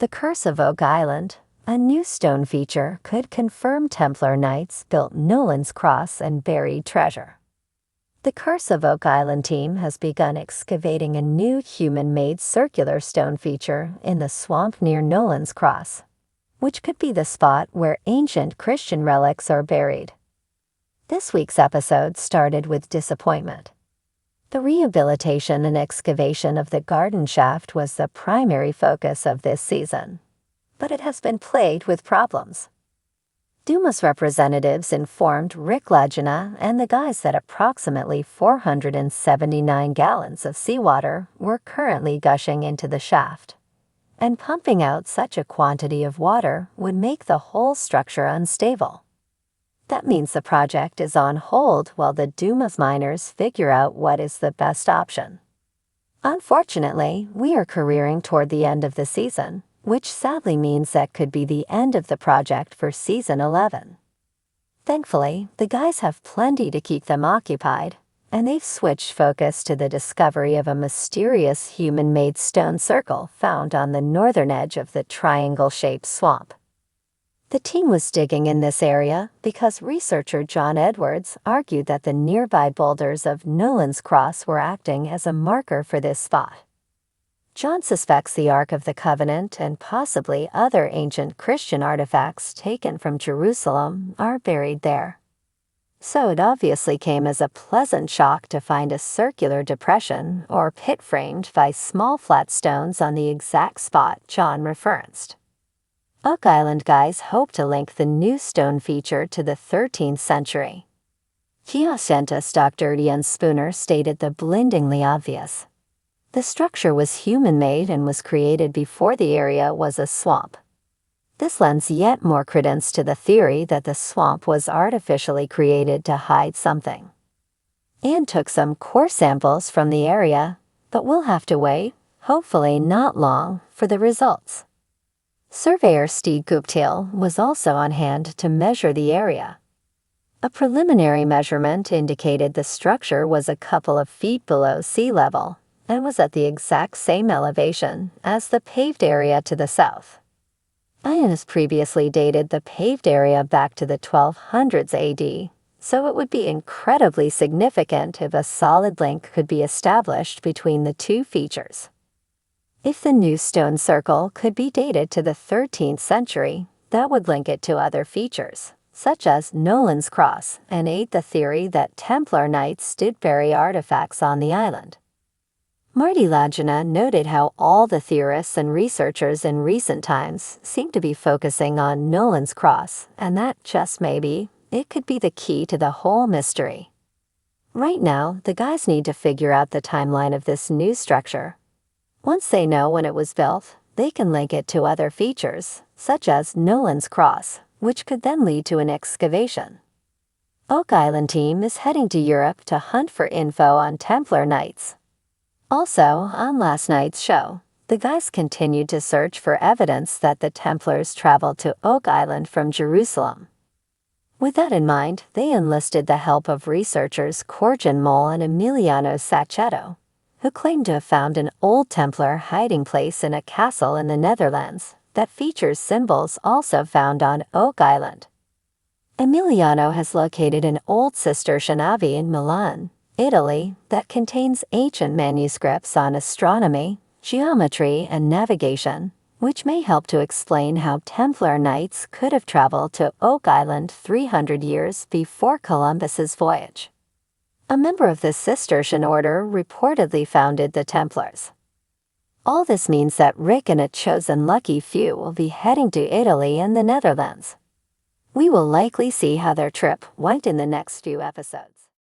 The Curse of Oak Island, a new stone feature, could confirm Templar Knights built Nolan's cross and buried treasure. The Curse of Oak Island team has begun excavating a new human-made circular stone feature in the swamp near Nolan's cross, which could be the spot where ancient Christian relics are buried. This week's episode started with disappointment. The rehabilitation and excavation of the garden shaft was the primary focus of this season, but it has been plagued with problems. Dumas representatives informed Rick Lagina and the guys that approximately 479 gallons of seawater were currently gushing into the shaft, and pumping out such a quantity of water would make the whole structure unstable. That means the project is on hold while the Dumas miners figure out what is the best option. Unfortunately, we are careering toward the end of the season, which sadly means that could be the end of the project for Season 11. Thankfully, the guys have plenty to keep them occupied, and they've switched focus to the discovery of a mysterious human-made stone circle found on the northern edge of the triangle-shaped swamp. The team was digging in this area because researcher John Edwards argued that the nearby boulders of Nolan's cross were acting as a marker for this spot. John suspects the Ark of the Covenant and possibly other ancient Christian artifacts taken from Jerusalem are buried there. So it obviously came as a pleasant shock to find a circular depression or pit framed by small flat stones on the exact spot John referenced. Oak Island guys hope to link the new stone feature to the 13th century. Geoscientist Dr. Ian Spooner stated the blindingly obvious. The structure was human-made and was created before the area was a swamp. This lends yet more credence to the theory that the swamp was artificially created to hide something. Ian took some core samples from the area, but we'll have to wait, hopefully not long, for the results. Surveyor Steve Guptill was also on hand to measure the area. A preliminary measurement indicated the structure was a couple of feet below sea level and was at the exact same elevation as the paved area to the south. Ian has previously dated the paved area back to the 1200s AD, so it would be incredibly significant if a solid link could be established between the two features. If the new stone circle could be dated to the 13th century, that would link it to other features, such as Nolan's cross, and aid the theory that Templar Knights did bury artifacts on the island. Marty Lagina noted how all the theorists and researchers in recent times seem to be focusing on Nolan's cross, and that, just maybe, it could be the key to the whole mystery. Right now, the guys need to figure out the timeline of this new structure. Once they know when it was built, they can link it to other features, such as Nolan's cross, which could then lead to an excavation. Oak Island team is heading to Europe to hunt for info on Templar Knights. Also, on last night's show, the guys continued to search for evidence that the Templars traveled to Oak Island from Jerusalem. With that in mind, they enlisted the help of researchers Corjan Mole and Emiliano Saccheto, who claimed to have found an old Templar hiding place in a castle in the Netherlands that features symbols also found on Oak Island. Emiliano has located an old Cistercian abbey in Milan, Italy, that contains ancient manuscripts on astronomy, geometry, and navigation, which may help to explain how Templar Knights could have traveled to Oak Island 300 years before Columbus's voyage. A member of the Cistercian order reportedly founded the Templars. All this means that Rick and a chosen lucky few will be heading to Italy and the Netherlands. We will likely see how their trip went in the next few episodes.